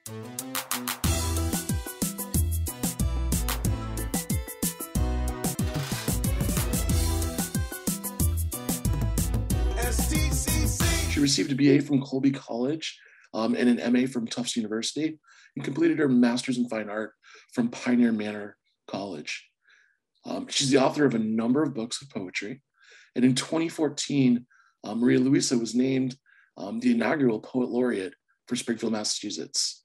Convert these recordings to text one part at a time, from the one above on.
She received a BA from Colby College and an MA from Tufts University, and completed her Master's in Fine Art from Pioneer Manor College. She's the author of a number of books of poetry, and in 2014, Maria Luisa was named the inaugural Poet Laureate for Springfield, Massachusetts.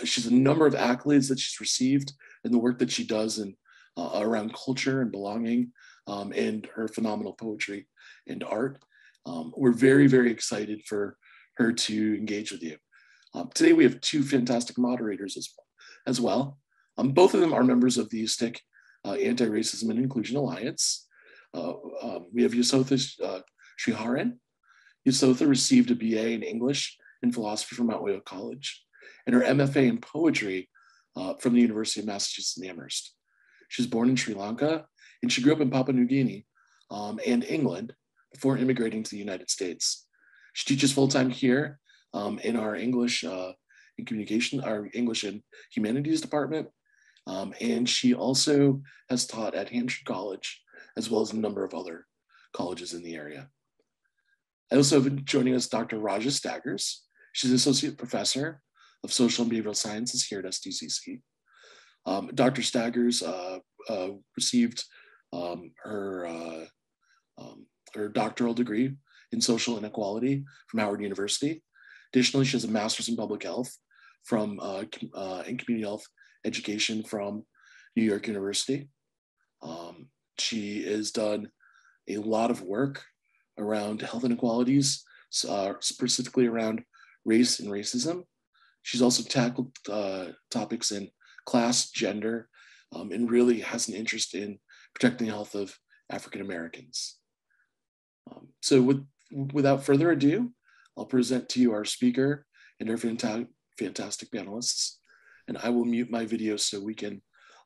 She has a number of accolades that she's received in the work that she does in, around culture and belonging, and her phenomenal poetry and art. We're very, very excited for her to engage with you. Today we have two fantastic moderators as well. Both of them are members of the USTIC Anti-Racism and Inclusion Alliance. We have Yasotha Sriharan. Yasotha received a BA in English and Philosophy from Mount Holyoke College, and her MFA in Poetry from the University of Massachusetts Amherst. She was born in Sri Lanka, and she grew up in Papua New Guinea and England before immigrating to the United States. She teaches full-time here in our English and Communication, our English and Humanities department. And she also has taught at Hampshire College, as well as a number of other colleges in the area. I also have joining us Dr. Raja Staggers. She's an associate professor of social and behavioral sciences here at SDCC. Dr. Staggers received her doctoral degree in social inequality from Howard University. Additionally, she has a master's in public health from and community health education from New York University. She has done a lot of work around health inequalities, specifically around race and racism. She's also tackled topics in class, gender, and really has an interest in protecting the health of African Americans. So without further ado, I'll present to you our speaker and our fantastic panelists, and I will mute my video so we can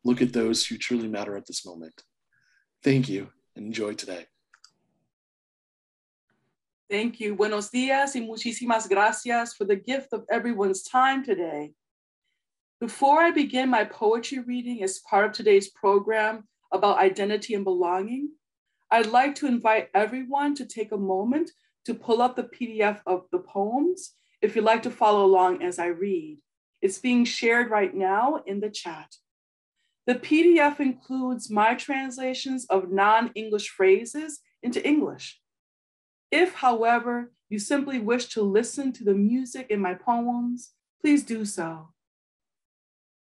look at those who truly matter at this moment. Thank you and enjoy today. Thank you. Buenos dias y muchísimas gracias for the gift of everyone's time today. Before I begin my poetry reading as part of today's program about identity and belonging, I'd like to invite everyone to take a moment to pull up the PDF of the poems if you'd like to follow along as I read. It's being shared right now in the chat. The PDF includes my translations of non-English phrases into English. If, however, you simply wish to listen to the music in my poems, please do so.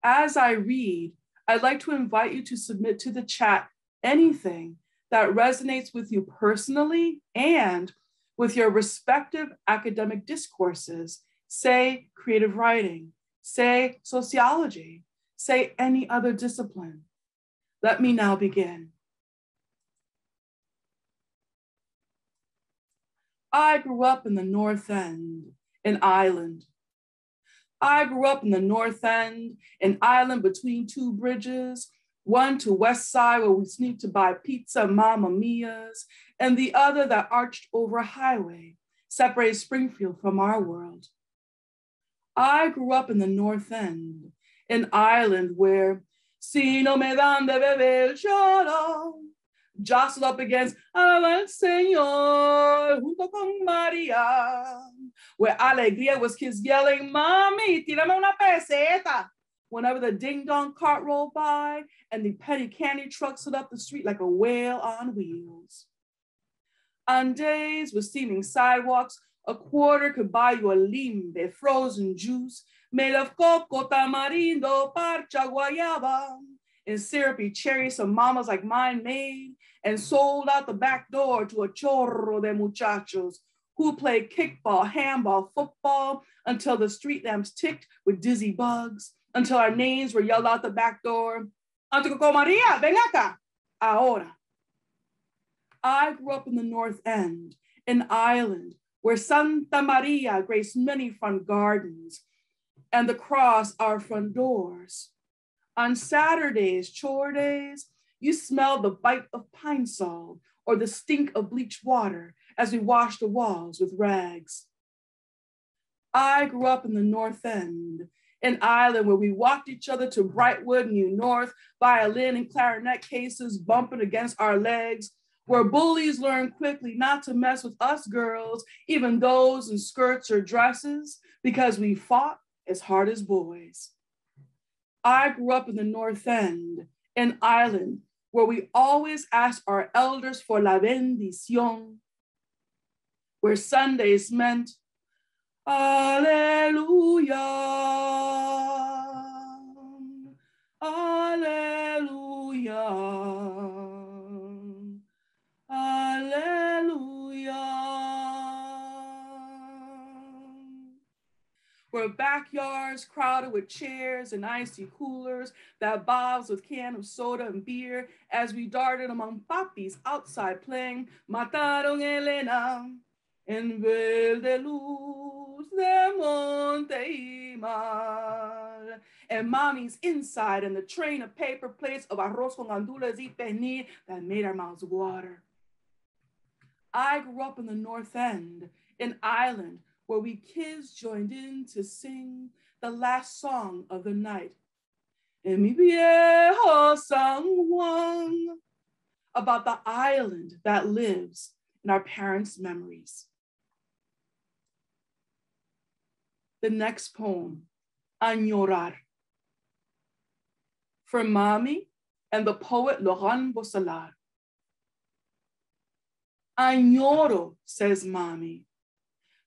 As I read, I'd like to invite you to submit to the chat anything that resonates with you personally and with your respective academic discourses, say creative writing, say sociology, say any other discipline. Let me now begin. I grew up in the North End, an island. I grew up in the North End, an island between two bridges, one to West Side where we sneaked to buy pizza, Mamma Mia's, and the other that arched over a highway, separated Springfield from our world. I grew up in the North End, an island where si no me dan de beber choro, jostled up against Alaba el Señor, junto con Maria, where alegría was kids yelling, Mami, tírame una peseta, whenever the ding-dong cart rolled by and the petty candy truck stood up the street like a whale on wheels. On days with steaming sidewalks, a quarter could buy you a limbe, frozen juice made of coco, tamarindo, parcha, guayaba, and syrupy cherries some mamas like mine made and sold out the back door to a chorro de muchachos who played kickball, handball, football until the street lamps ticked with dizzy bugs, until our names were yelled out the back door. Anticoco Maria, ven acá, ahora. I grew up in the North End, an island where Santa Maria graced many front gardens and the cross our front doors. On Saturdays, chore days, you smelled the bite of pine sol or the stink of bleached water as we washed the walls with rags. I grew up in the North End, an island where we walked each other to Brightwood, New North, violin and clarinet cases bumping against our legs, where bullies learned quickly not to mess with us girls, even those in skirts or dresses, because we fought as hard as boys. I grew up in the North End, an island where we always asked our elders for la bendición, where Sundays meant Alleluia, Alleluia, Alleluia. Where backyards crowded with chairs and icy coolers that bobs with can of soda and beer as we darted among papis outside playing Mataron Elena en vez de luz de monte y mar. And mommy's inside and the train of paper plates of arroz con gandules y pernil that made our mouths water. I grew up in the North End, an island where we kids joined in to sing the last song of the night. En mi viejo San Juan, about the island that lives in our parents' memories. The next poem, Añorar. For Mommy and the poet Laurent Bossalar. Añoro, says Mommy,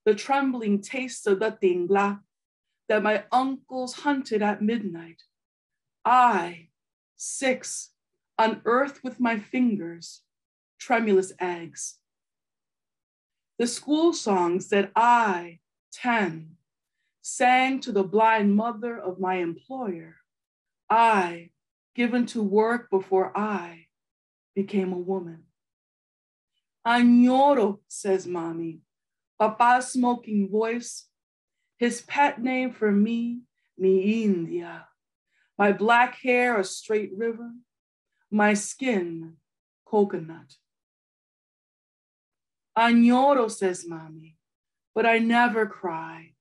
the trembling taste of the tingla that my uncles hunted at midnight. I, 6, unearthed with my fingers, tremulous eggs. The school songs that I, 10, sang to the blind mother of my employer. I, given to work before I became a woman. Añoro, says Mommy, Papa's smoking voice, his pet name for me, mi India, my black hair a straight river, my skin coconut. Añoro, says Mommy, but I never cry.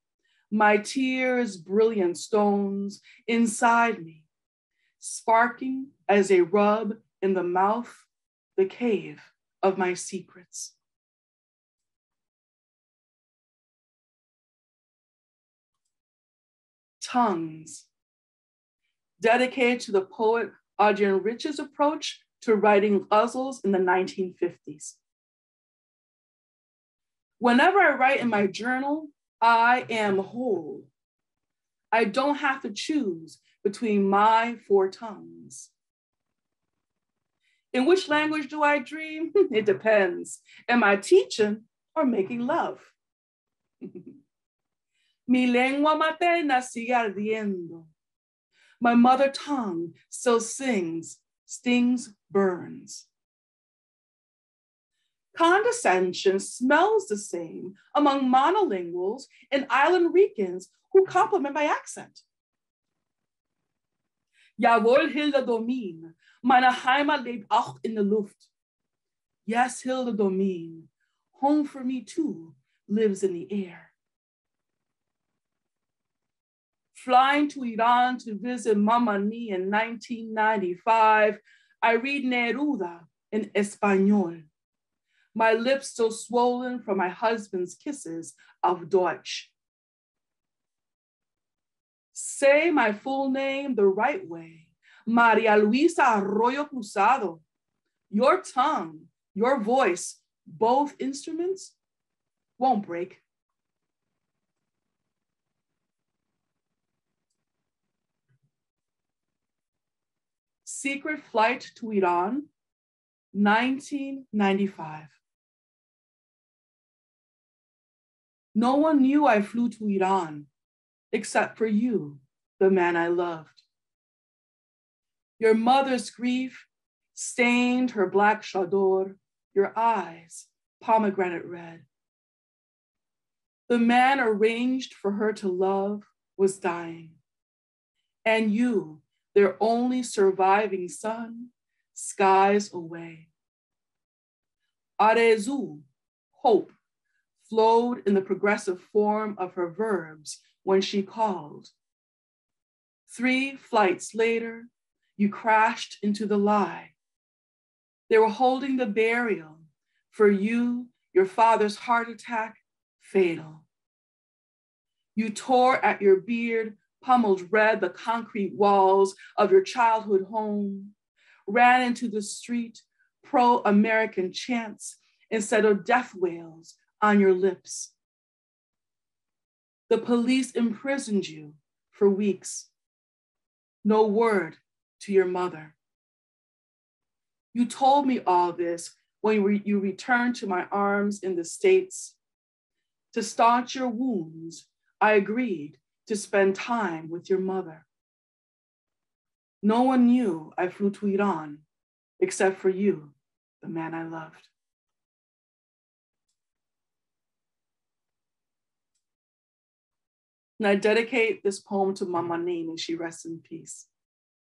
My tears brilliant stones inside me, sparking as they rub in the mouth, the cave of my secrets. Tongues, dedicated to the poet Adrienne Rich's approach to writing ghazals in the 1950s. Whenever I write in my journal, I am whole. I don't have to choose between my 4 tongues. In which language do I dream? It depends. Am I teaching or making love? Mi lengua materna sigue ardiendo. My mother tongue still sings, stings, burns. Condescension smells the same among monolinguals and island Ricans who compliment my accent. Jawohl, Hilde Domin, meine Heimat lebt auch in der Luft. Yes, Hilde Domin, home for me too lives in the air. Flying to Iran to visit Mamani in 1995, I read Neruda in Espanol. My lips still swollen from my husband's kisses of Deutsch. Say my full name the right way, Maria Luisa Arroyo Cruzado. Your tongue, your voice, both instruments won't break. Secret flight to Iran, 1995. No one knew I flew to Iran, except for you, the man I loved. Your mother's grief stained her black chador, your eyes pomegranate red. The man arranged for her to love was dying, and you, their only surviving son, skies away. Arezu, hope, flowed in the progressive form of her verbs when she called. 3 flights later, you crashed into the lie. They were holding the burial. For you, your father's heart attack, fatal. You tore at your beard, pummeled red the concrete walls of your childhood home, ran into the street, pro-American chants instead of death wails on your lips. The police imprisoned you for weeks. No word to your mother. You told me all this when you returned to my arms in the States. To staunch your wounds, I agreed to spend time with your mother. No one knew I flew to Iran except for you, the man I loved. And I dedicate this poem to Mama Nin, and she rests in peace,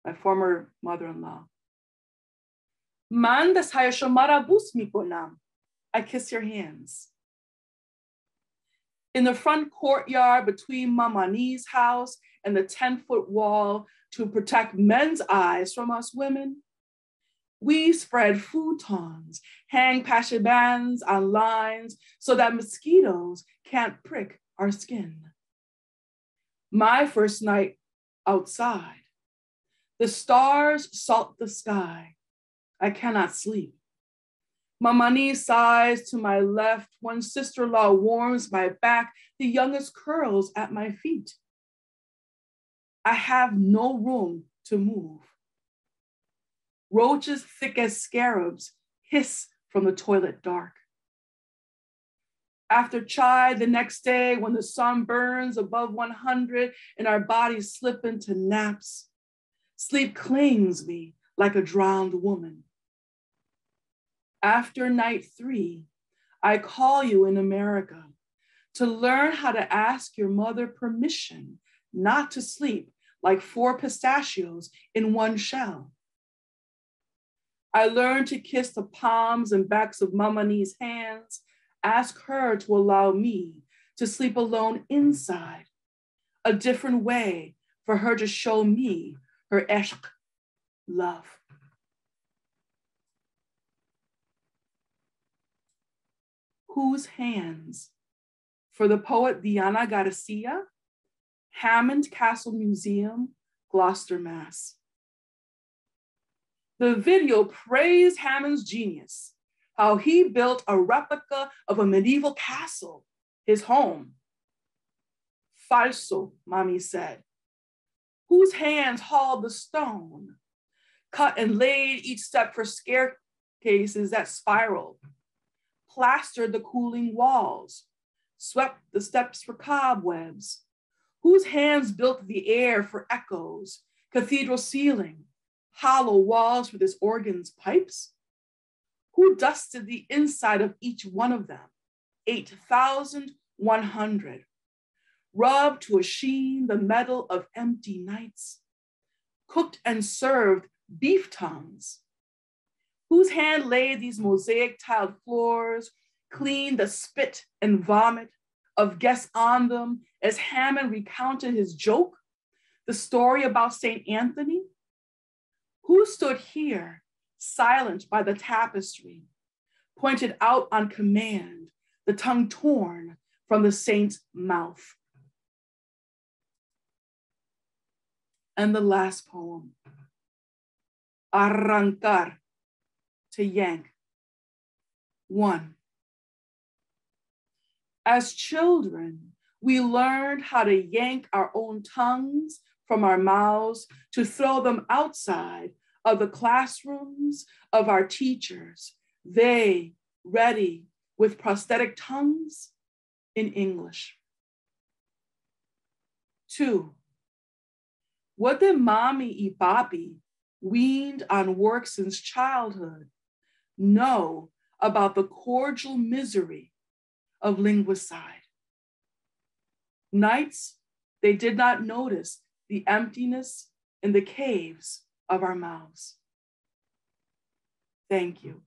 my former mother-in-law. Man dasthayash mara bus mikonam. I kiss your hands. In the front courtyard between Mama Nin's house and the 10-foot wall to protect men's eyes from us women, we spread futons, hang pashe bands on lines so that mosquitoes can't prick our skin. My first night outside, the stars salt the sky. I cannot sleep. Mama Nin sighs to my left. One sister-in-law warms my back, the youngest curls at my feet. I have no room to move. Roaches thick as scarabs hiss from the toilet dark. After chai the next day, when the sun burns above 100 and our bodies slip into naps, sleep clings me like a drowned woman. After night 3, I call you in America to learn how to ask your mother permission not to sleep like 4 pistachios in one shell. I learned to kiss the palms and backs of Mama Nin's hands, ask her to allow me to sleep alone inside, a different way for her to show me her ishq, love. Whose hands? For the poet Diana Garcia, Hammond Castle Museum, Gloucester, Mass. The video praised Hammond's genius, how he built a replica of a medieval castle, his home. Falso, Mommy said. Whose hands hauled the stone, cut and laid each step for staircases that spiraled, plastered the cooling walls, swept the steps for cobwebs? Whose hands built the air for echoes, cathedral ceiling, hollow walls for this organ's pipes? Who dusted the inside of each one of them, 8,100, rubbed to a sheen the metal of empty nights, cooked and served beef tongues? Whose hand laid these mosaic tiled floors, cleaned the spit and vomit of guests on them as Hammond recounted his joke, the story about St. Anthony? Who stood here, silent by the tapestry, pointed out on command, the tongue torn from the saint's mouth? And the last poem, Arrancar, to yank. 1. As children, we learned how to yank our own tongues from our mouths to throw them outside of the classrooms of our teachers, they ready with prosthetic tongues in English. 2. What did Mommy and Papi, weaned on work since childhood, know about the cordial misery of linguicide? Nights, they did not notice the emptiness in the caves of our mouths. Thank you.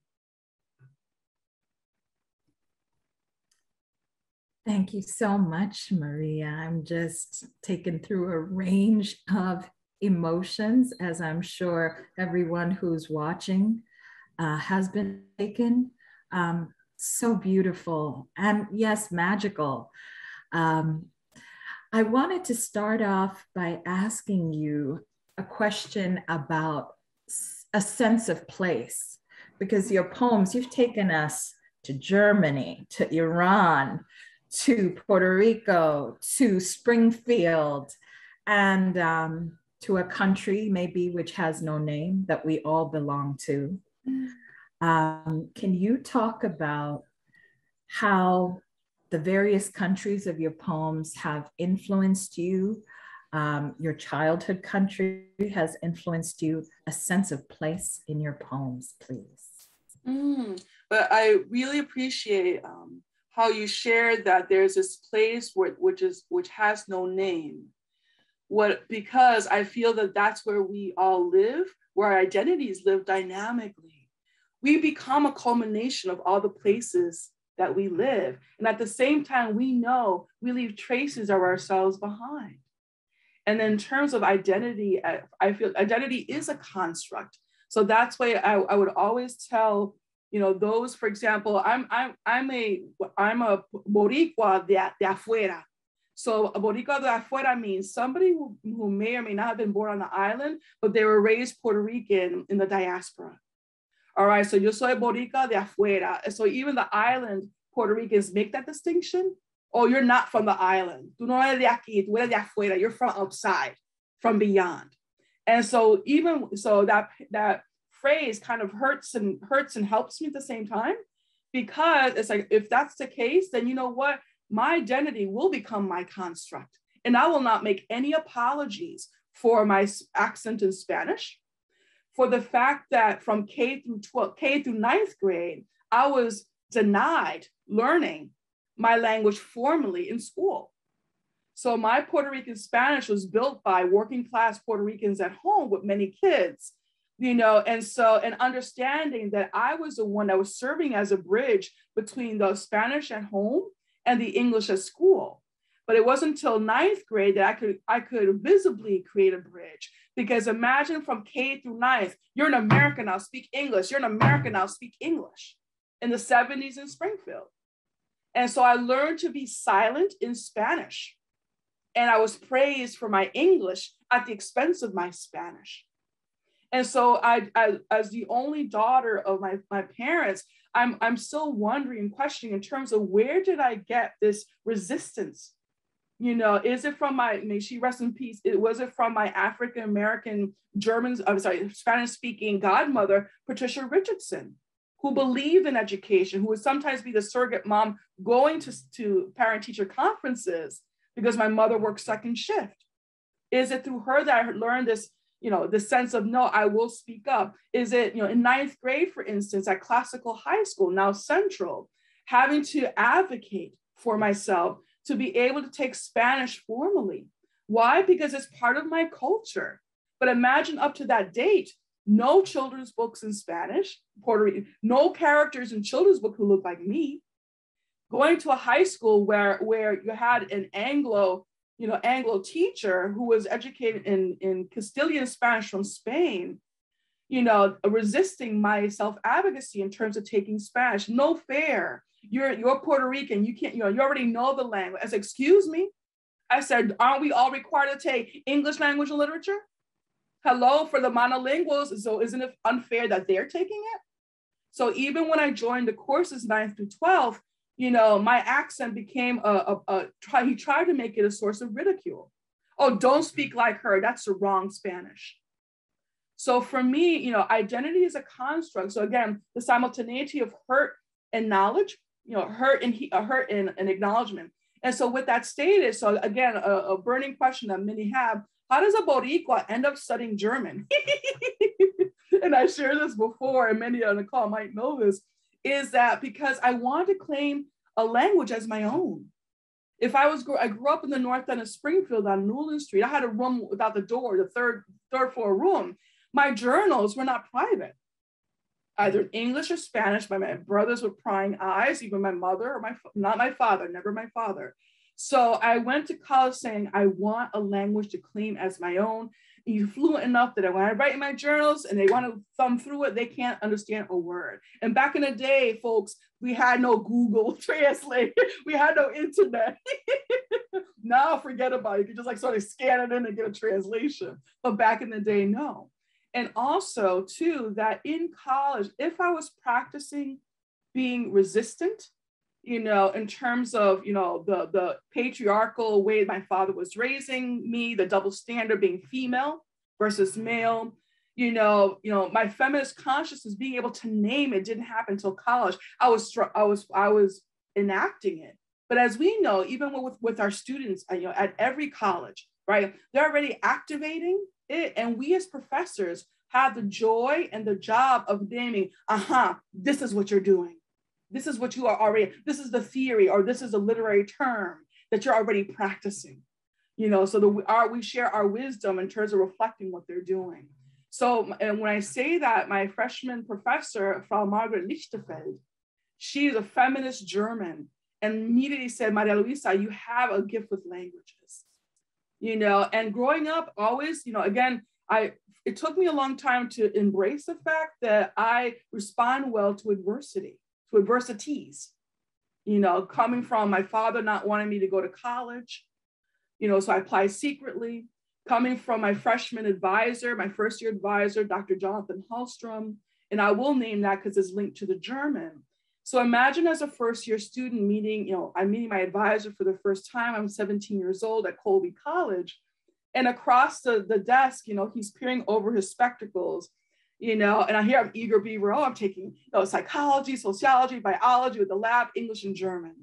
Thank you so much, Maria. I'm just taken through a range of emotions, as I'm sure everyone who's watching has been taken. So beautiful and yes, magical. Um, I wanted to start off by asking you a question about a sense of place, because your poems, you've taken us to Germany, to Iran, to Puerto Rico, to Springfield, and to a country maybe which has no name that we all belong to. Can you talk about how the various countries of your poems have influenced you? Your childhood country has influenced you, a sense of place in your poems, please. But I really appreciate how you shared that there's this place which has no name. Because I feel that that's where we all live, where our identities live dynamically. We become a culmination of all the places that we live. And at the same time, we know we leave traces of ourselves behind. And then in terms of identity, I feel identity is a construct. So that's why I would always tell, those, for example, I'm a Boricua de afuera. So a Boricua de afuera means somebody who may or may not have been born on the island, but they were raised Puerto Rican in the diaspora. All right, so yo soy Boricua de afuera. So even the island Puerto Ricans make that distinction. Oh, you're not from the island. Tú no eres de aquí, tú eres de afuera. You're from outside, from beyond. And so that phrase kind of hurts and helps me at the same time, because it's like, if that's the case, then you know what? My identity will become my construct. And I will not make any apologies for my accent in Spanish, for the fact that from K through ninth grade, I was denied learning my language formally in school. So my Puerto Rican Spanish was built by working class Puerto Ricans at home with many kids, and understanding that I was the one that was serving as a bridge between the Spanish at home and the English at school. But it wasn't until ninth grade that I could visibly create a bridge. Because imagine from K through ninth, you're an American, now speak English. You're an American, now speak English. In the 70s in Springfield. And so I learned to be silent in Spanish. And I was praised for my English at the expense of my Spanish. And so I as the only daughter of my parents, I'm still wondering, questioning in terms of where did I get this resistance? Is it from may she rest in peace, was it from my African-American Spanish-speaking godmother, Patricia Richardson, who believed in education, who would sometimes be the surrogate mom going to parent-teacher conferences because my mother worked second shift? Is it through her that I learned this, the sense of, no, I will speak up? Is it, in ninth grade, for instance, at Classical High School, now Central, having to advocate for myself to be able to take Spanish formally? Why? Because it's part of my culture. But imagine up to that date, no children's books in Spanish, Puerto Rican, no characters in children's book who look like me. Going to a high school where you had an Anglo teacher who was educated in Castilian Spanish from Spain, resisting my self-advocacy in terms of taking Spanish. No fair. You're Puerto Rican. You can't, you already know the language. I said, excuse me. I said, aren't we all required to take English language and literature? Hello, for the monolinguals, so isn't it unfair that they're taking it? So even when I joined the courses 9th through 12th, my accent became he tried to make it a source of ridicule. Oh, don't speak like her, that's the wrong Spanish. So for me, identity is a construct. So again, the simultaneity of hurt and knowledge, hurt and acknowledgement. And so with that stated, so again, a burning question that many have, how does a Boricua end up studying German? And I shared this before, and many on the call might know this, is that because I wanted to claim a language as my own. I grew up in the north end of Springfield on Newland Street. I had a room without the door, the third floor room. My journals were not private. either English or Spanish by my brothers with prying eyes, even my mother or not my father, never my father. So I went to college saying, I want a language to claim as my own. You fluent enough that when I write in my journals and they want to thumb through it, they can't understand a word. And back in the day, folks, we had no Google Translate. We had no internet. Now forget about it. You can just like sort of scan it in and get a translation. But back in the day, no. And also too, that in college, if I was practicing being resistant, you know, in terms of, you know, the patriarchal way my father was raising me, the double standard being female versus male, you know, my feminist consciousness, being able to name it didn't happen until college. I was enacting it. But as we know, even with our students, you know, at every college, right, they're already activating it. And we as professors have the joy and the job of naming, this is what you're doing. This is what you are already, this is the theory, or this is a literary term that you're already practicing, you know, so that we share our wisdom in terms of reflecting what they're doing. So, and when I say that, my freshman professor, Frau Margaret Lichtenfeld, she's a feminist German, and immediately said, Maria Luisa, you have a gift with languages, you know. And growing up, always, you know, again, it took me a long time to embrace the fact that I respond well to adversity, to adversities, you know, coming from my father not wanting me to go to college, you know, so I applied secretly, coming from my freshman advisor, my first year advisor, Dr. Jonathan Hallstrom, and I will name that because it's linked to the German. So imagine as a first year student meeting, you know, I'm meeting my advisor for the first time. I'm 17 years old at Colby College. And across the desk, you know, he's peering over his spectacles, you know, and I hear I'm eager beaver. Oh, I'm taking, you know, psychology, sociology, biology with the lab, English and German.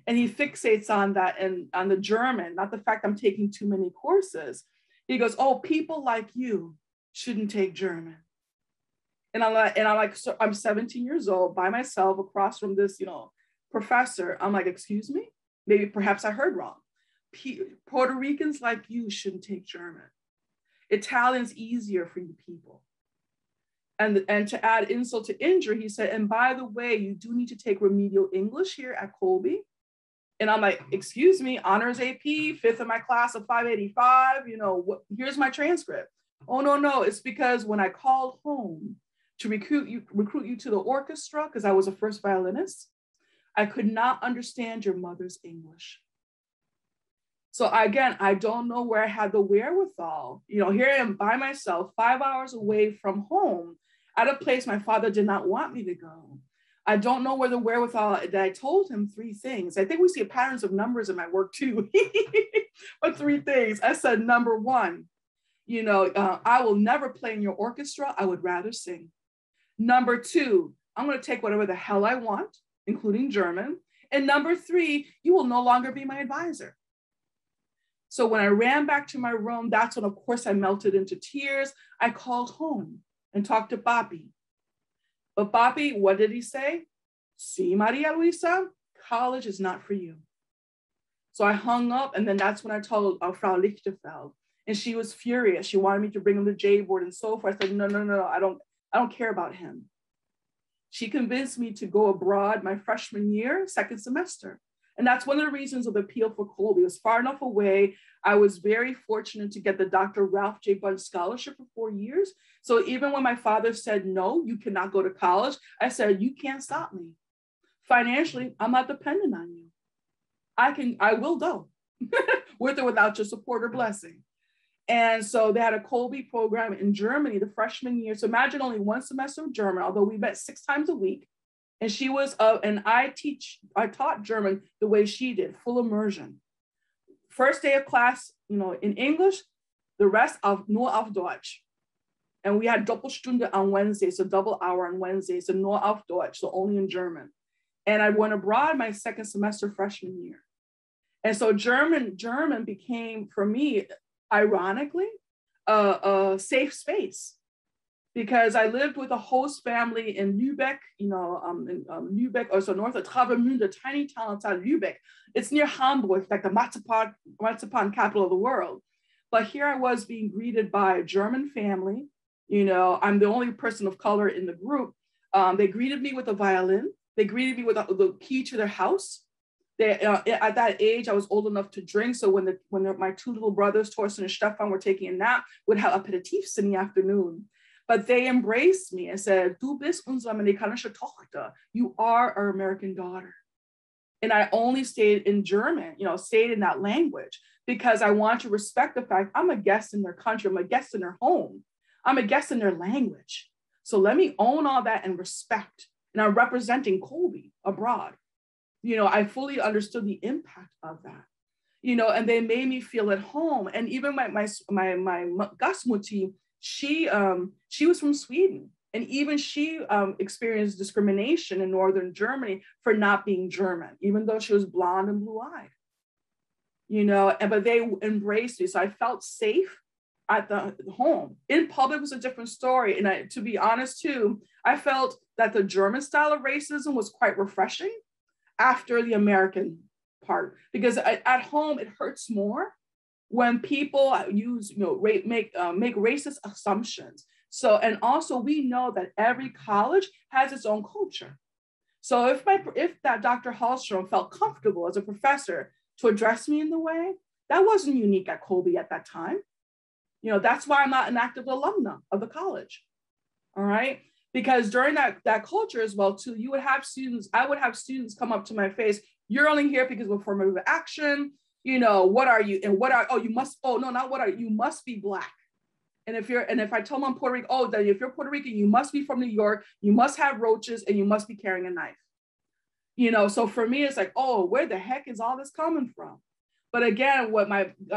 And he fixates on that and on the German, not the fact I'm taking too many courses. He goes, oh, people like you shouldn't take German. And I'm like, so I'm 17 years old by myself across from this, you know, professor. I'm like, excuse me? Maybe perhaps I heard wrong. Puerto Ricans like you shouldn't take German. Italian's easier for you people. And to add insult to injury, he said, and by the way, you do need to take remedial English here at Colby. And I'm like, excuse me, honors AP, fifth in my class of 585, you know, here's my transcript. Oh, no, it's because when I called home to recruit you to the orchestra, because I was a first violinist, I could not understand your mother's English. So again, I don't know where I had the wherewithal. You know, here I am by myself, 5 hours away from home, at a place my father did not want me to go. I don't know where the wherewithal that I told him 3 things. I think we see patterns of numbers in my work too. But 3 things. I said, number 1, you know, I will never play in your orchestra. I would rather sing. Number 2, I'm going to take whatever the hell I want, including German. And number 3, you will no longer be my advisor. So when I ran back to my room, that's when, of course, I melted into tears. I called home and talked to Papi. But Papi, what did he say? See, Maria Luisa, college is not for you. So I hung up, and then that's when I told Frau Lichtenfeld, and she was furious. She wanted me to bring him to J board and so forth. I said, no, I don't care about him. She convinced me to go abroad my freshman year, second semester. And that's one of the reasons of the appeal for Colby. It was far enough away. I was very fortunate to get the Dr. Ralph J. Bunch Scholarship for 4 years. So even when my father said, no, you cannot go to college, I said, you can't stop me. Financially, I'm not dependent on you. I will go with or without your support or blessing. And so they had a Colby program in Germany the freshman year. So imagine only 1 semester of German, although we met 6 times a week. And she was, and I taught German the way she did, full immersion. First day of class, you know, in English, the rest nur auf Deutsch. And we had Doppelstunde on Wednesday, so double hour on Wednesday, so nur auf Deutsch, so only in German. And I went abroad my second semester freshman year. And so German became, for me, ironically, a safe space. Because I lived with a host family in Lübeck, you know, in Lübeck, also north of Travemünde, tiny town outside Lübeck. It's near Hamburg, like the marzipan capital of the world. But here I was being greeted by a German family. You know, I'm the only person of color in the group. They greeted me with a violin. They greeted me with the key to their house. At that age, I was old enough to drink. So when my two little brothers, Torsten and Stefan, were taking a nap, would have aperitifs in the afternoon. But they embraced me and said, "Du bist unsere amerikanische Tochter. You are our American daughter." And I only stayed in German, stayed in that language, because I want to respect the fact I'm a guest in their country. I'm a guest in their home. I'm a guest in their language. So let me own all that and respect. And I'm representing Colby abroad. I fully understood the impact of that, and they made me feel at home. And even my Gastmutti, she was from Sweden. And even she experienced discrimination in Northern Germany for not being German, even though she was blonde and blue-eyed, but they embraced me. So I felt safe at the home. In public was a different story. And to be honest too, I felt that the German style of racism was quite refreshing after the American part, because at home it hurts more when people make racist assumptions. So, and also we know that every college has its own culture. So if that Dr. Hallstrom felt comfortable as a professor to address me in the way, that wasn't unique at Colby at that time. That's why I'm not an active alumna of the college. All right. Because during that culture as well too, I would have students come up to my face. "You're only here because of affirmative action. What are you? And you must be Black. And if I tell them I'm Puerto Rican, then if you're Puerto Rican, you must be from New York, you must have roaches, and you must be carrying a knife." So for me, it's like, where the heck is all this coming from? But again,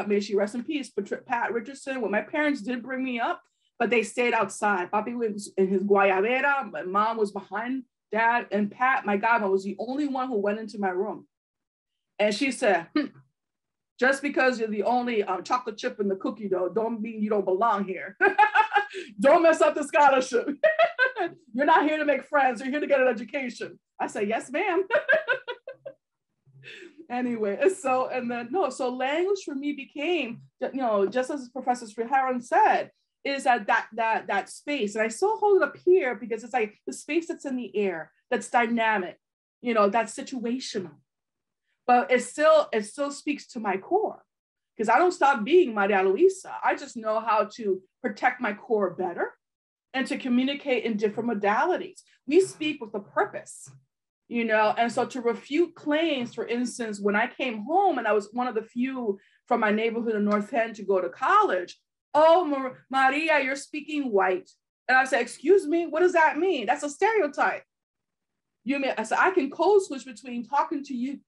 may she rest in peace, Pat Richardson, what my parents did bring me up, but they stayed outside. Papi was in his guayabera, my mom was behind Dad, and Pat, my godmother, was the only one who went into my room. And she said, "Just because you're the only chocolate chip in the cookie dough, don't mean you don't belong here. Don't mess up the scholarship. You're not here to make friends, you're here to get an education." I said, "Yes, ma'am." Anyway, so language for me became, just as Professor Sriharan said, is that space. And I still hold it up here because it's like the space that's in the air, that's dynamic, that's situational. But it still speaks to my core, because I don't stop being Maria Luisa. I just know how to protect my core better and to communicate in different modalities. We speak with a purpose, and so to refute claims, for instance, when I came home and I was one of the few from my neighborhood in North End to go to college, "Oh, Maria, you're speaking white." And I said, "Excuse me, what does that mean? That's a stereotype." I said, "I can code switch between talking to you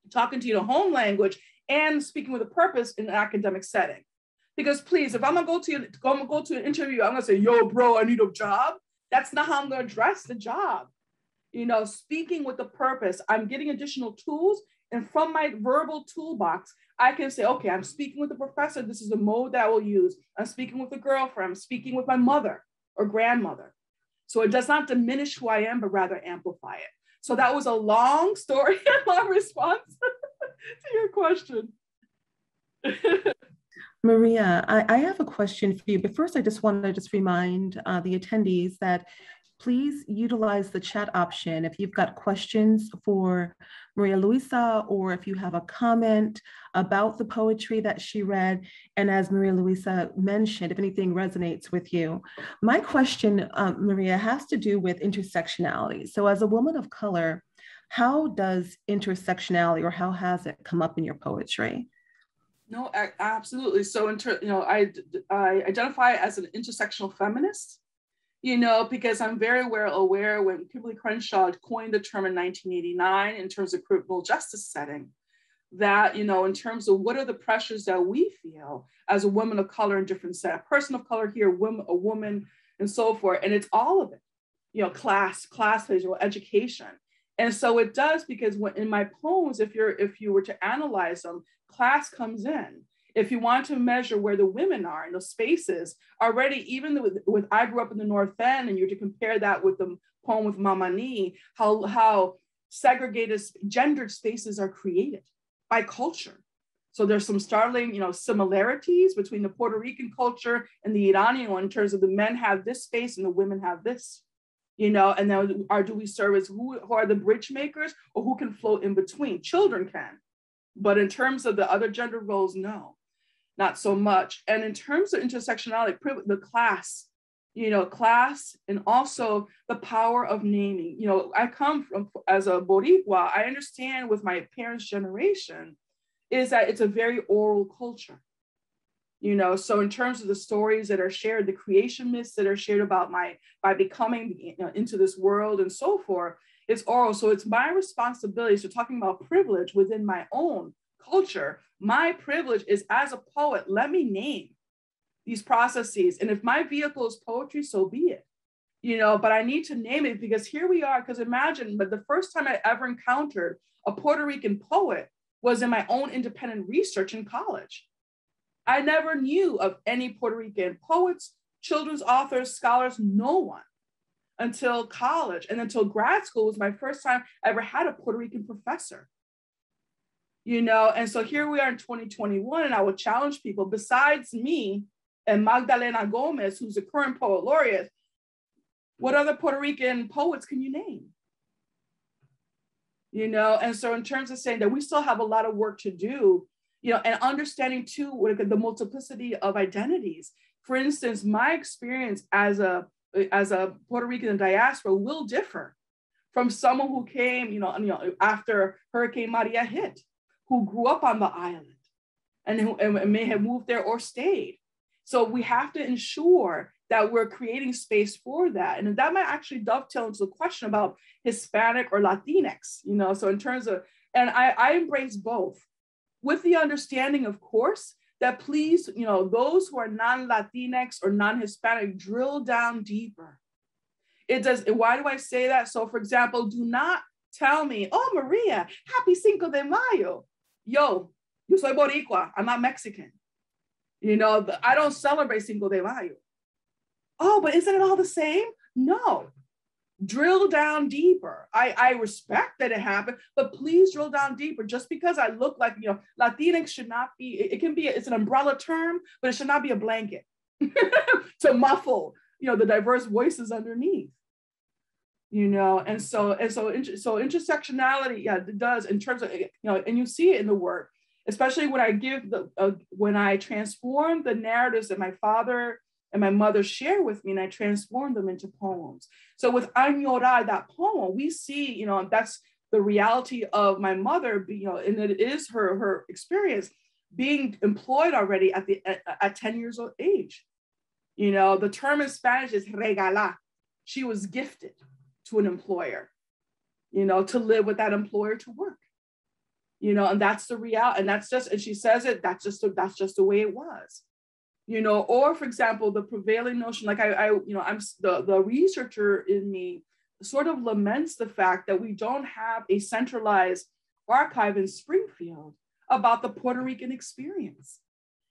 the home language and speaking with a purpose in an academic setting. Because please, if I'm gonna go to an interview, I'm gonna say, 'Yo, bro, I need a job.' That's not how I'm gonna address the job. Speaking with a purpose, I'm getting additional tools, and from my verbal toolbox, I can say, okay, I'm speaking with a professor. This is the mode that I will use. I'm speaking with a girlfriend. I'm speaking with my mother or grandmother. So it does not diminish who I am, but rather amplify it." So that was a long story, a long response to your question. Maria, I have a question for you, but first I just want to remind the attendees that please utilize the chat option if you've got questions for Maria Luisa, or if you have a comment about the poetry that she read. And as Maria Luisa mentioned, if anything resonates with you. My question, Maria, has to do with intersectionality. So as a woman of color, how does intersectionality, or how has it come up in your poetry? No, absolutely. So, I identify as an intersectional feminist, because I'm very well aware when Kimberly Crenshaw coined the term in 1989 in terms of criminal justice setting, that, in terms of what are the pressures that we feel as a woman of color in different set, a person of color here, a woman, and so forth. And it's all of it, class plays, education. And so it does, because in my poems, if you were to analyze them, class comes in. If you want to measure where the women are in those spaces, already, even with I grew up in the North End, and you're to compare that with the poem with Mamani, how segregated, gendered spaces are created by culture. So there's some startling, similarities between the Puerto Rican culture and the Iranian one in terms of the men have this space and the women have this. you know, and then do we serve as who are the bridge makers, or who can float in between? Children can, but in terms of the other gender roles, no, not so much. And in terms of intersectionality, the class, you know, class, and also the power of naming. You know, I come from, as a Boricua, I understand with my parents' generation, is that it's a very oral culture. You know, so in terms of the stories that are shared, the creation myths that are shared about my becoming, you know, into this world and so forth, it's oral. So it's my responsibility. So talking about privilege within my own culture, my privilege is, as a poet, let me name these processes. And if my vehicle is poetry, so be it. You know, but I need to name it, because here we are. Because imagine, but the first time I ever encountered a Puerto Rican poet was in my own independent research in college. I never knew of any Puerto Rican poets, children's authors, scholars, no one, until college. And until grad school was my first time I ever had a Puerto Rican professor. You know, and so here we are in 2021, and I would challenge people, besides me and Magdalena Gomez, who's a current poet laureate, what other Puerto Rican poets can you name? You know, and so in terms of saying that we still have a lot of work to do, you know, and understanding too the multiplicity of identities. For instance, my experience as a Puerto Rican in diaspora will differ from someone who came, you know, after Hurricane Maria hit, who grew up on the island and who and may have moved there or stayed. So we have to ensure that we're creating space for that. And that might actually dovetail into the question about Hispanic or Latinx, you know, so in terms of, and I embrace both, with the understanding, of course, that please, you know, those who are non-Latinx or non-Hispanic, drill down deeper. It does. Why do I say that? So for example, do not tell me, oh, Maria, happy Cinco de Mayo. Yo soy Boricua, I'm not Mexican. You know, I don't celebrate Cinco de Mayo. Oh, but isn't it all the same? No. Drill down deeper. I respect that it happened, but please drill down deeper. Just because I look like, you know, Latinx should not be, it can be, it's an umbrella term, but it should not be a blanket to muffle, you know, the diverse voices underneath. You know, and so intersectionality, yeah, it does in terms of, you know, and you see it in the work, especially when I give when I transform the narratives that my father and my mother share with me, and I transform them into poems. So with Añorar, that poem, we see, you know, and that's the reality of my mother, you know, and it is her experience being employed already at 10 years of age. You know, the term in Spanish is regalar. She was gifted to an employer, you know, to live with that employer, to work, you know, and that's the reality. And that's just, and she says it, that's just the way it was. You know, or for example, the prevailing notion, like you know, I'm the researcher in me sort of laments the fact that we don't have a centralized archive in Springfield about the Puerto Rican experience,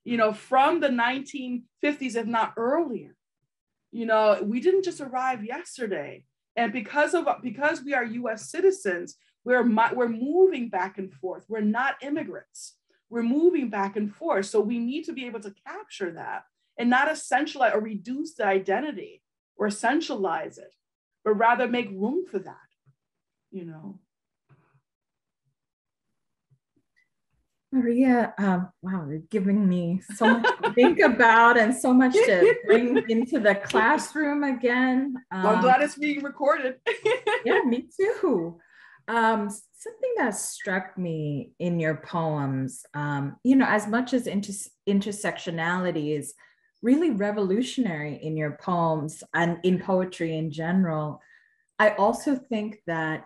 you know, from the 1950s, if not earlier. You know, we didn't just arrive yesterday. And because we are US citizens, we're moving back and forth. We're not immigrants. We're moving back and forth. So we need to be able to capture that and not essentialize or reduce the identity or essentialize it, but rather make room for that, you know. Maria, wow, you're giving me so much to think about and so much to bring into the classroom again. Well, I'm glad it's being recorded. Yeah, me too. Something that struck me in your poems, you know, as much as intersectionality is really revolutionary in your poems and in poetry in general, I also think that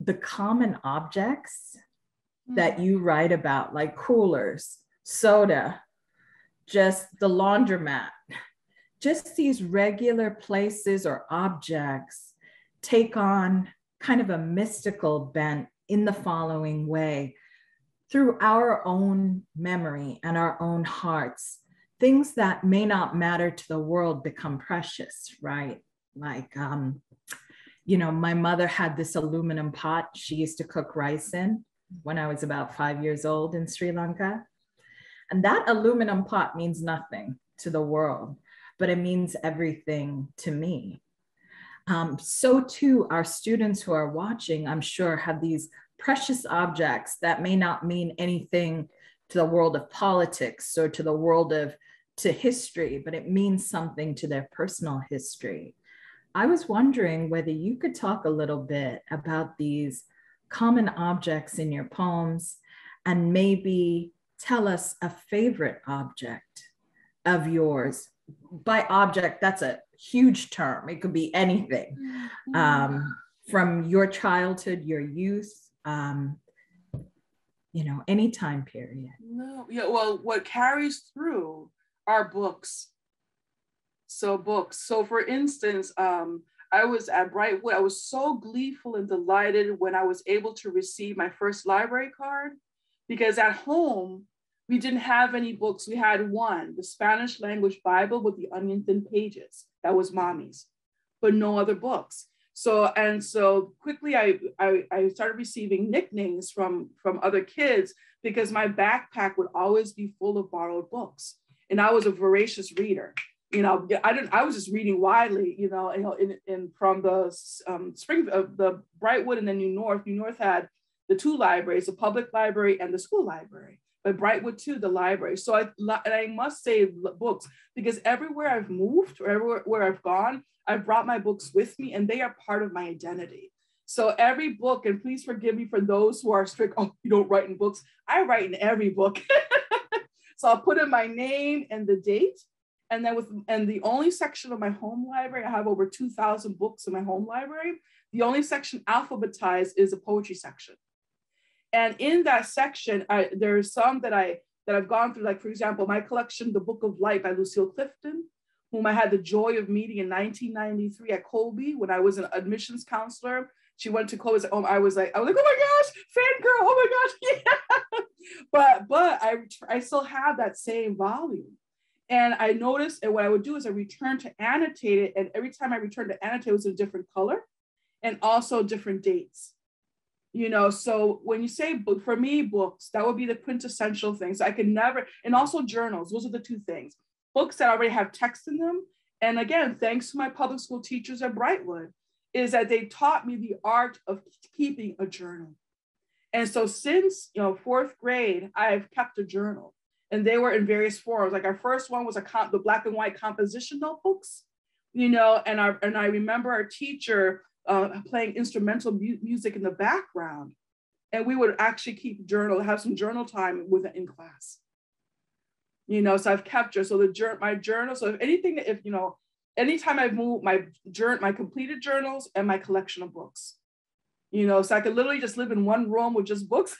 the common objects that you write about, like coolers, soda, just the laundromat, just these regular places or objects take on kind of a mystical bent in the following way. Through our own memory and our own hearts, things that may not matter to the world become precious, right? Like, you know, my mother had this aluminum pot she used to cook rice in when I was about 5 years old in Sri Lanka. And that aluminum pot means nothing to the world, but it means everything to me. So too, our students who are watching, I'm sure, have these precious objects that may not mean anything to the world of politics or to the world of to history, but it means something to their personal history. I was wondering whether you could talk a little bit about these common objects in your poems and maybe tell us a favorite object of yours. By object, that's a huge term. It could be anything from your childhood, your youth, any time period. No, yeah, well, what carries through are books. So books. So for instance, I was at Brightwood. I was so gleeful and delighted when I was able to receive my first library card, because at home, we didn't have any books. We had one, the Spanish language Bible with the onion thin pages. That was mommy's, but no other books. So quickly I started receiving nicknames from other kids because my backpack would always be full of borrowed books. And I was a voracious reader. I was just reading widely, in from the the Brightwood and then New North. New North had the two libraries, the public library and the school library, but Brightwood too, the library. So I must say books, because everywhere I've moved or everywhere I've gone, I've brought my books with me and they are part of my identity. So every book, and please forgive me for those who are strict, oh, you don't write in books. I write in every book. So I'll put in my name and the date. And then the only section of my home library, I have over 2,000 books in my home library. The only section alphabetized is the poetry section. And in that section, there's some that I've gone through, like for example, my collection, The Book of Light by Lucille Clifton, whom I had the joy of meeting in 1993 at Colby when I was an admissions counselor. She went to Colby. I was like, oh my gosh, fangirl, oh my gosh, yeah. But I still have that same volume. And I noticed, and what I would do is I return to annotate it. And every time I returned to annotate, it was a different color and also different dates. So when you say book, for me, books, that would be the quintessential things. I could never, and also journals, those are the two things. Books that already have text in them. And again, thanks to my public school teachers at Brightwood, is that they taught me the art of keeping a journal. And so since, fourth grade, I've kept a journal. And they were in various forms. Like our first one was the black and white composition notebooks, and I remember our teacher playing instrumental music in the background. And we would actually have some journal time in class. So I've kept her. So my journal, so anytime I've moved my completed journals and my collection of books, so I could literally just live in one room with just books,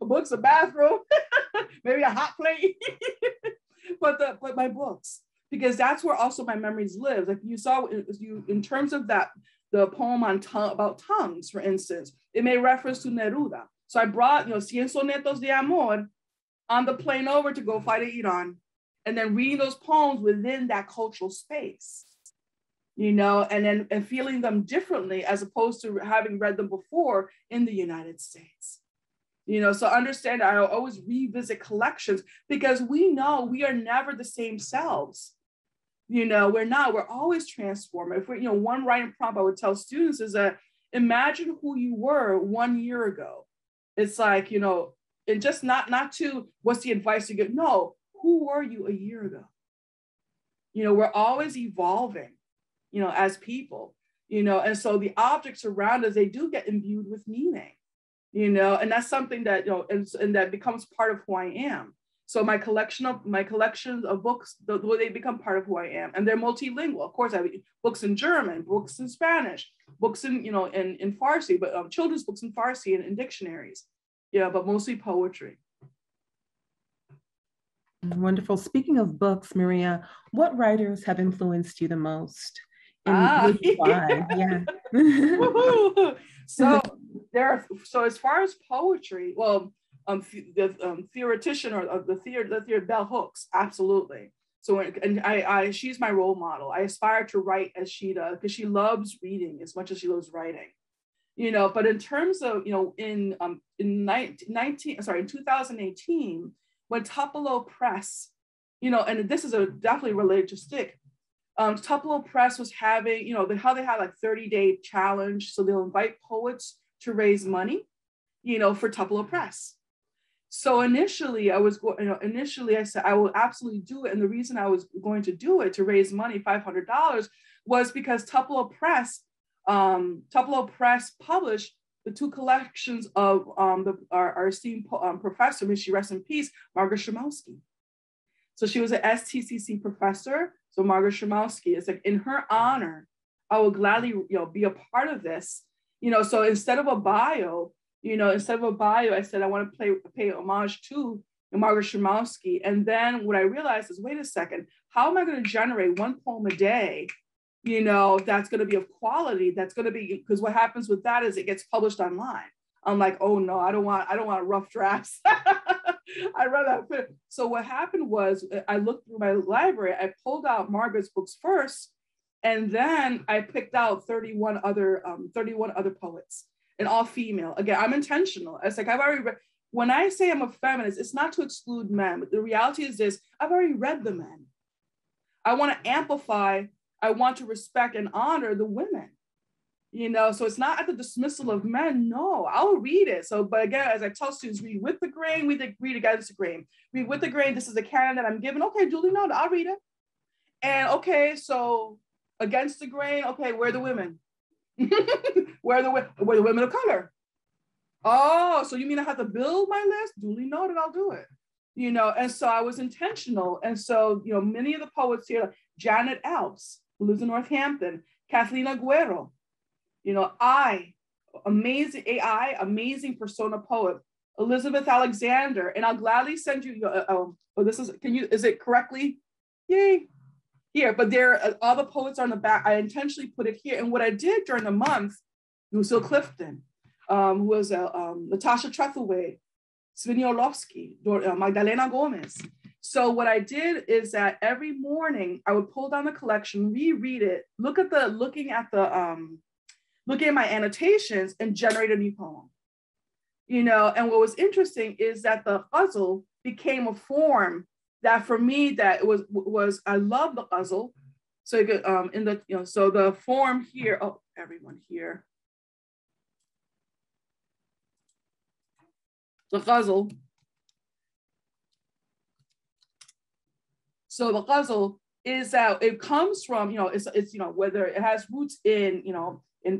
books, a bathroom, maybe a hot plate, but my books, because that's where also my memories live. Like you saw, in terms of that, the poem about tongues, for instance, it made reference to Neruda. So I brought, 100 sonetos de amor on the plane over to go fight Iran, and then reading those poems within that cultural space, and feeling them differently as opposed to having read them before in the United States. So understand, I always revisit collections because we know we are never the same selves. We're always transformed. If we're, one writing prompt I would tell students is that imagine who you were 1 year ago. It's like, and just not to what's the advice you get. No, who were you a year ago? We're always evolving, as people, and so the objects around us, they do get imbued with meaning. And that's something that, and that becomes part of who I am. So my collections of books, they become part of who I am, and they're multilingual. Of course, I have books in German, books in Spanish, books in Farsi, but children's books in Farsi and in dictionaries. Yeah, but mostly poetry. Wonderful. Speaking of books, Maria, what writers have influenced you the most? And why? Yeah. So as far as poetry, well, the theoretician or the theater Bell Hooks, absolutely. So she's my role model. I aspire to write as she does because she loves reading as much as she loves writing. But in terms of in 2018, when Tupelo Press, and this is definitely related to Stick, Tupelo Press was having, how they had like 30-day challenge. So they'll invite poets to raise money, for Tupelo Press. So initially I said, I will absolutely do it. And the reason I was going to do it to raise money, $500, was because Tupelo Press published the 2 collections of our esteemed professor, may she rest in peace, Margaret Szymowski. So she was an STCC professor. So Margaret Szymowski, it's like in her honor, I will gladly, be a part of this. So instead of a bio, I said I want to pay homage to Margaret Szymowski. And then what I realized is, wait a second, how am I going to generate 1 poem a day? That's going to be of quality. That's going to be, because what happens with that is it gets published online. I'm like, oh no, I don't want rough drafts. I'd rather put it. So what happened was I looked through my library, I pulled out Margaret's books first, and then I picked out 31 other poets, and all female. Again, I'm intentional. It's like I've already read. When I say I'm a feminist, it's not to exclude men, but the reality is this: I've already read the men. I want to amplify. I want to respect and honor the women. So it's not at the dismissal of men. No, I'll read it. So, but again, as I tell students, read with the grain, read against the grain. Read with the grain. This is the canon that I'm given. Okay, duly noted. I'll read it. And okay, so against the grain. Okay, where are the women? where are the women of color? Oh, so you mean I have to build my list? Duly noted. I'll do it. And so I was intentional. And so, many of the poets here, like Janet Alps, who lives in Northampton, Kathleen Aguero, amazing persona poet, Elizabeth Alexander, and I'll gladly send you. Is it correctly? Yay! Here, but all the poets are on the back. I intentionally put it here, and what I did during the month, Lucille Clifton, who was Natasha Trethewey, Sviniolowski, Magdalena Gomez. So what I did is that every morning I would pull down the collection, reread it, looking at my annotations, and generate a new poem. And what was interesting is that the ghazal became a form that for me, that was I love the ghazal. So you could, so the form here, everyone here. The ghazal. So the ghazal is that it comes from, it's whether it has roots in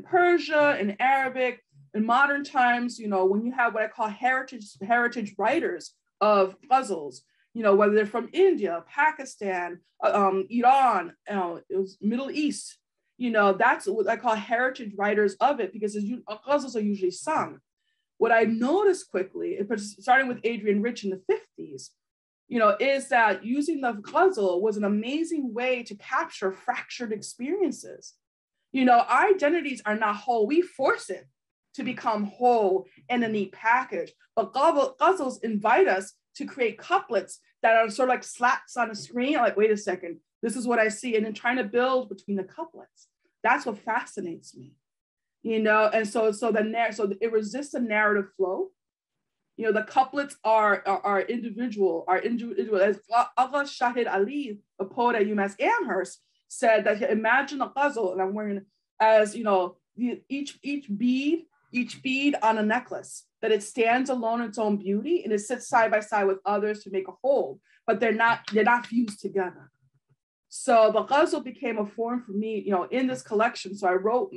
Persia, in Arabic, in modern times, when you have what I call heritage writers of ghazals, whether they're from India, Pakistan, Iran, it was Middle East, that's what I call heritage writers of it, because ghazals are usually sung. What I noticed quickly, starting with Adrienne Rich in the 50s, is that using the ghazal was an amazing way to capture fractured experiences. Our identities are not whole. We force it to become whole in a neat package. But ghazals invite us to create couplets that are sort of like slaps on a screen. Like, wait a second, this is what I see. And then trying to build between the couplets. That's what fascinates me. And so it resists a narrative flow. The couplets are individual. As Agha Shahid Ali, a poet at UMass Amherst, said that imagine a ghazal, and I'm wearing as each bead on a necklace, that it stands alone in its own beauty, and it sits side by side with others to make a whole, but they're not fused together. So the ghazal became a form for me, in this collection. So I wrote,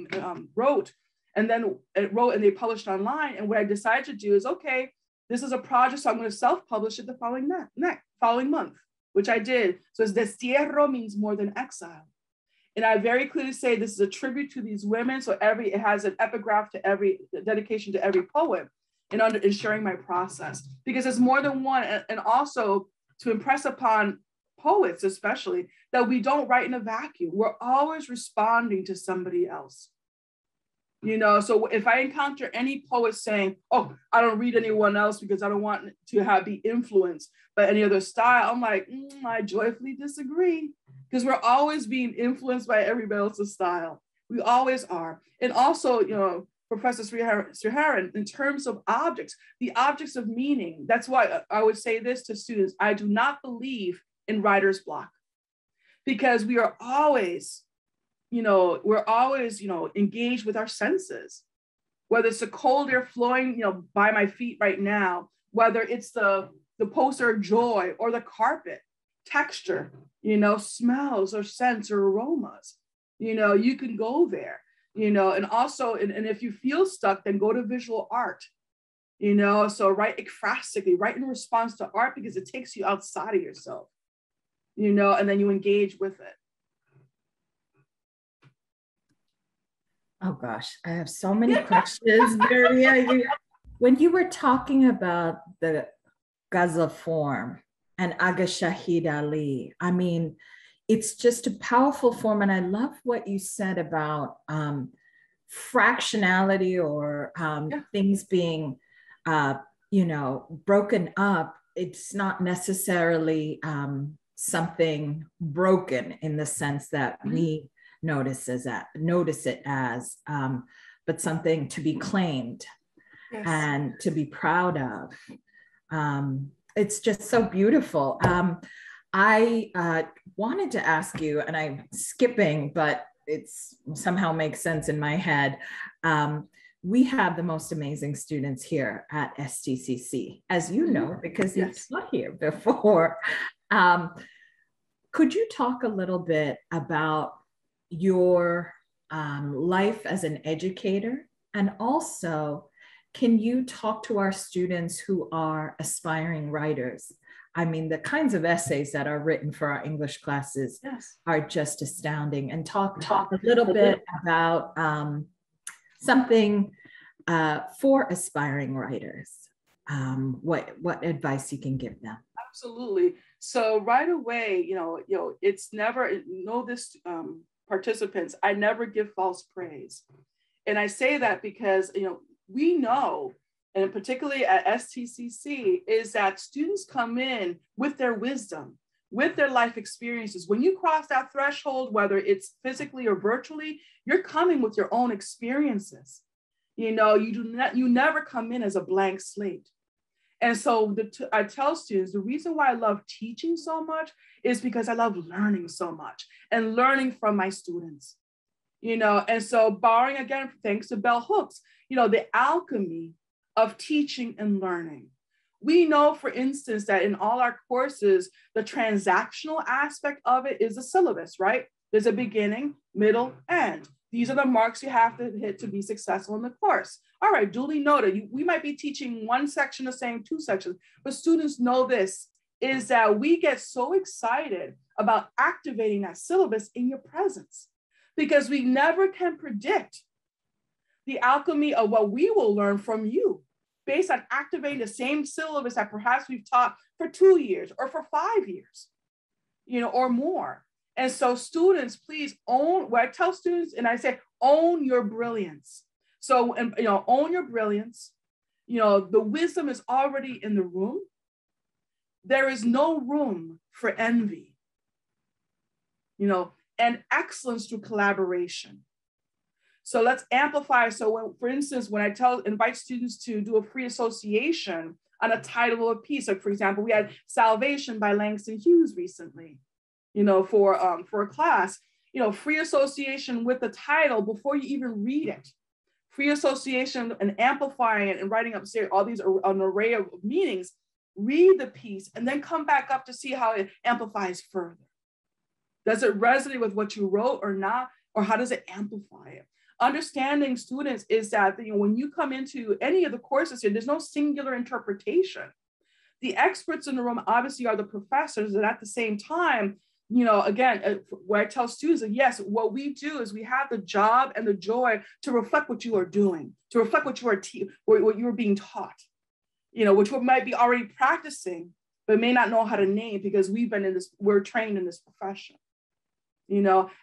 and then they published online. And what I decided to do is, okay, this is a project, so I'm going to self-publish it the following month, which I did. So it's destierro, means more than exile. And I very clearly say this is a tribute to these women. So it has an epigraph to every dedication to every poet, in sharing my process, because it's more than one. And also to impress upon poets, especially, that we don't write in a vacuum. We're always responding to somebody else. So if I encounter any poet saying, oh, I don't read anyone else because I don't want to be influenced by any other style, I'm like, I joyfully disagree, because we're always being influenced by everybody else's style. We always are. And also, Professor Sriharan, in terms of objects, the objects of meaning, that's why I would say this to students: I do not believe in writer's block. because we are always, engaged with our senses, whether it's the cold air flowing, by my feet right now, whether it's the poster of joy or the carpet, texture, smells or scents or aromas, you can go there, and also, and if you feel stuck, then go to visual art, so write ekphrastically, write in response to art, because it takes you outside of yourself, and then you engage with it. Oh gosh, I have so many questions, Maria. When you were talking about the ghazal form and Aga Shahid Ali, I mean, it's just a powerful form. And I love what you said about fractionality or things being, broken up. It's not necessarily something broken in the sense that we notice it as, but something to be claimed and to be proud of. It's just so beautiful. I wanted to ask you, and I'm skipping, but it's somehow makes sense in my head. We have the most amazing students here at STCC, as you know, because you've taught here before. Could you talk a little bit about your life as an educator? And also, can you talk to our students who are aspiring writers? I mean, the kinds of essays that are written for our English classes are just astounding. And talk a little bit about something for aspiring writers. What advice you can give them? Absolutely. So right away, it's never, participants, I never give false praise. And I say that because, we know, and particularly at STCC, is that students come in with their wisdom, with their life experiences. When you cross that threshold, whether it's physically or virtually, you're coming with your own experiences. You never come in as a blank slate. And so I tell students, the reason why I love teaching so much is because I love learning so much and learning from my students, and so borrowing again, thanks to Bell Hooks, the alchemy of teaching and learning. We know, for instance, that in all our courses, the transactional aspect of it is the syllabus, right? There's a beginning, middle, end. These are the marks you have to hit to be successful in the course. All right, duly noted. We might be teaching one section or saying two sections, but students know this, is that we get so excited about activating that syllabus in your presence, because we never can predict the alchemy of what we will learn from you based on activating the same syllabus that perhaps we've taught for 2 years or for 5 years, or more. And so students, please own, what I tell students, and I say, own your brilliance. So, own your brilliance. The wisdom is already in the room. There is no room for envy, and excellence through collaboration. So let's amplify. So when, for instance, when I invite students to do a free association on a title of a piece, like for example, we had Salvation by Langston Hughes recently, for a class, free association with the title before you even read it. Free association and amplifying it and writing up all these, an array of meanings, read the piece and then come back up to see how it amplifies further. Does it resonate with what you wrote or not? Or how does it amplify it? Understanding, students, is that when you come into any of the courses here, there's no singular interpretation. The experts in the room obviously are the professors, and at the same time, again, where I tell students that yes, what we do is we have the job and the joy to reflect what you are doing, to reflect what you are what you are being taught, which we might be already practicing, but may not know how to name because we're trained in this profession.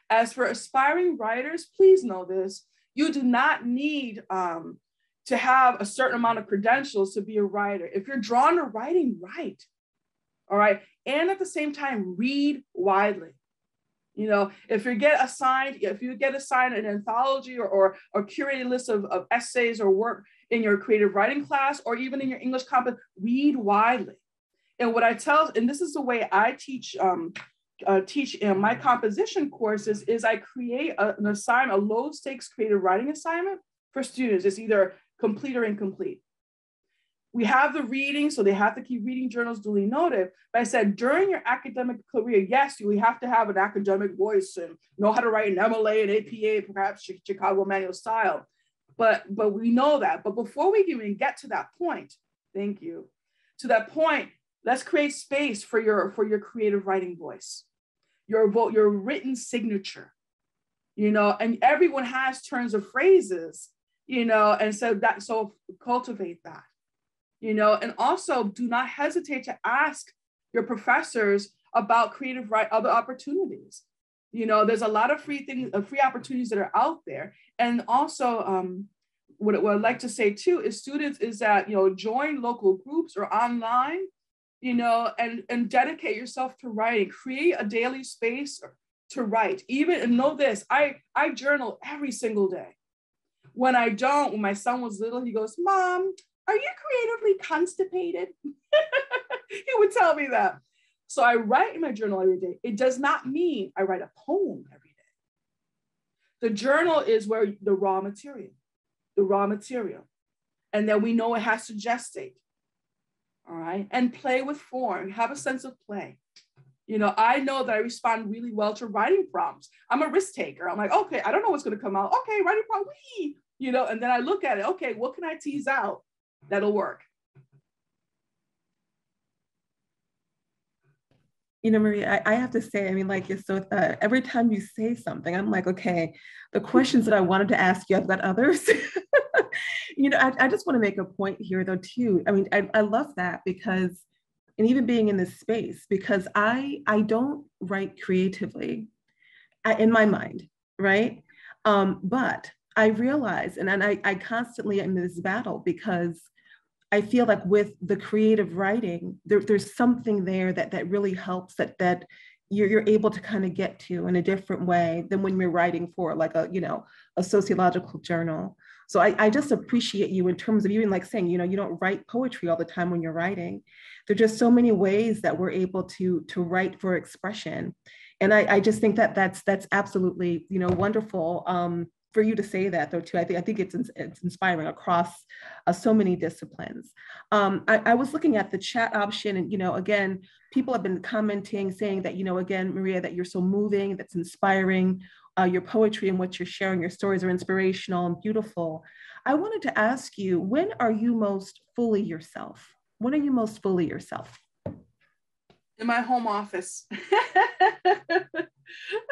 As for aspiring writers, please know this, you do not need to have a certain amount of credentials to be a writer. If you're drawn to writing, write, all right? And at the same time, read widely. If you get assigned an anthology or curated list of essays or work in your creative writing class, or even in your English comp, read widely. And what I tell, and this is the way I teach teach in my composition courses is I create an assignment, a low stakes creative writing assignment for students. It's either complete or incomplete. We have the reading, so they have to keep reading journals duly noted. But I said, during your academic career, yes, you have to have an academic voice and know how to write an MLA and APA, perhaps Chicago manual style. But we know that. But before we even get to that point, thank you, to that point, let's create space for your creative writing voice, your written signature, and everyone has turns of phrases, and so cultivate that. And also do not hesitate to ask your professors about other opportunities. There's a lot of free opportunities that are out there. And also what I'd like to say too is students is that, join local groups or online, and dedicate yourself to writing, create a daily space to write. And know this, I journal every single day. When my son was little, he goes, "Mom, are you creatively constipated?" He would tell me that. So I write in my journal every day. It does not mean I write a poem every day. The journal is where the raw material. And then we know it has to gestate. All right. And play with form, have a sense of play. I know that I respond really well to writing prompts. I'm a risk taker. I'm like, okay, I don't know what's going to come out. Okay, writing prompt, and then I look at it. Okay, what can I tease out that'll work? Maria, I have to say, every time you say something, I'm like, okay, the questions that I wanted to ask you, I've got others. I just want to make a point here though, too. I love that because, and even being in this space, because I don't write creatively in my mind, right? But I realize, and I constantly am in this battle because I feel like with the creative writing, there's something there that really helps that you're able to kind of get to in a different way than when you're writing for like a sociological journal. So I just appreciate you in terms of even like saying, you don't write poetry all the time when you're writing. There's just so many ways that we're able to write for expression. And I just think that's absolutely, wonderful. For you to say that though too, I think it's inspiring across so many disciplines. I was looking at the chat option and, again, people have been commenting saying that, again, Maria, that you're so moving, that's inspiring. Your poetry and what you're sharing, your stories are inspirational and beautiful. I wanted to ask you, when are you most fully yourself? When are you most fully yourself? In my home office. In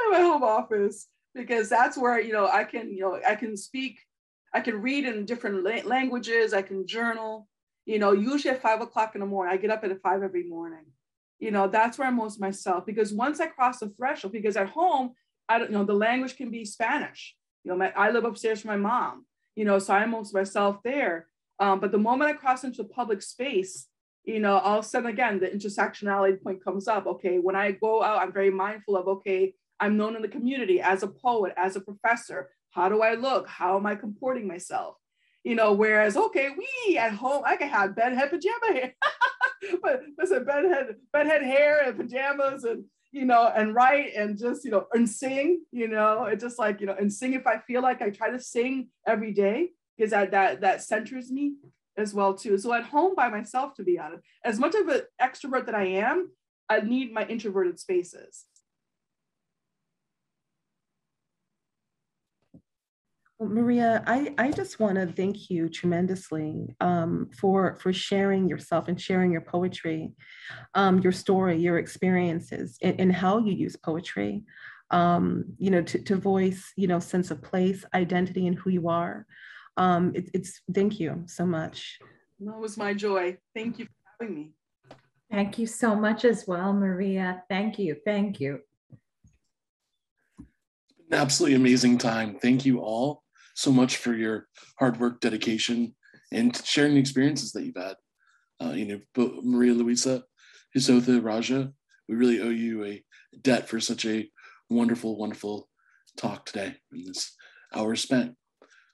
my home office. Because that's where, I can speak, I can read in different languages, I can journal, usually at 5 o'clock in the morning. I get up at 5 every morning. That's where I'm most myself, because once I cross the threshold, because at home, the language can be Spanish. I live upstairs from my mom, so I'm most myself there. But the moment I cross into a public space, all of a sudden, again, the intersectionality point comes up. Okay, when I go out, I'm very mindful of, okay, I'm known in the community as a poet, as a professor. How do I look? How am I comporting myself? Whereas, okay, we at home, I can have bedhead pajama hair, but listen, bedhead hair and pajamas and, and write and just, and sing, it's just like, and sing if I feel like I try to sing every day because that centers me as well too. So at home by myself, to be honest, as much of an extrovert that I am, I need my introverted spaces. Well, Maria, I just want to thank you tremendously for sharing yourself and sharing your poetry, your story, your experiences, and how you use poetry, to voice, sense of place, identity, and who you are. Thank you so much. No, it was my joy. Thank you for having me. Thank you so much as well, Maria. Thank you. Thank you. An absolutely amazing time. Thank you all so much for your hard work, dedication, and sharing the experiences that you've had. Maria Luisa, Hisotha Raja, we really owe you a debt for such a wonderful, wonderful talk today in this hour spent.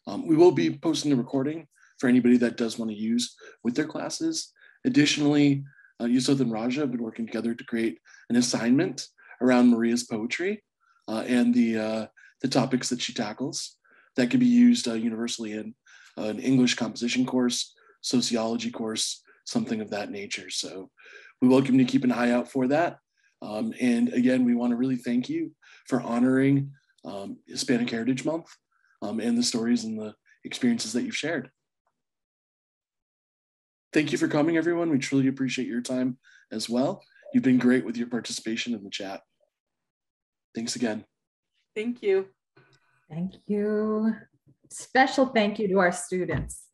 We will be posting the recording for anybody that does want to use with their classes. Additionally, Hisotha and Raja have been working together to create an assignment around Maria's poetry and the topics that she tackles that can be used universally in an English composition course, sociology course, something of that nature. So we welcome you to keep an eye out for that. And again, we want to really thank you for honoring Hispanic Heritage Month and the stories and the experiences that you've shared. Thank you for coming, everyone. We truly appreciate your time as well. You've been great with your participation in the chat. Thanks again. Thank you. Thank you. Special thank you to our students.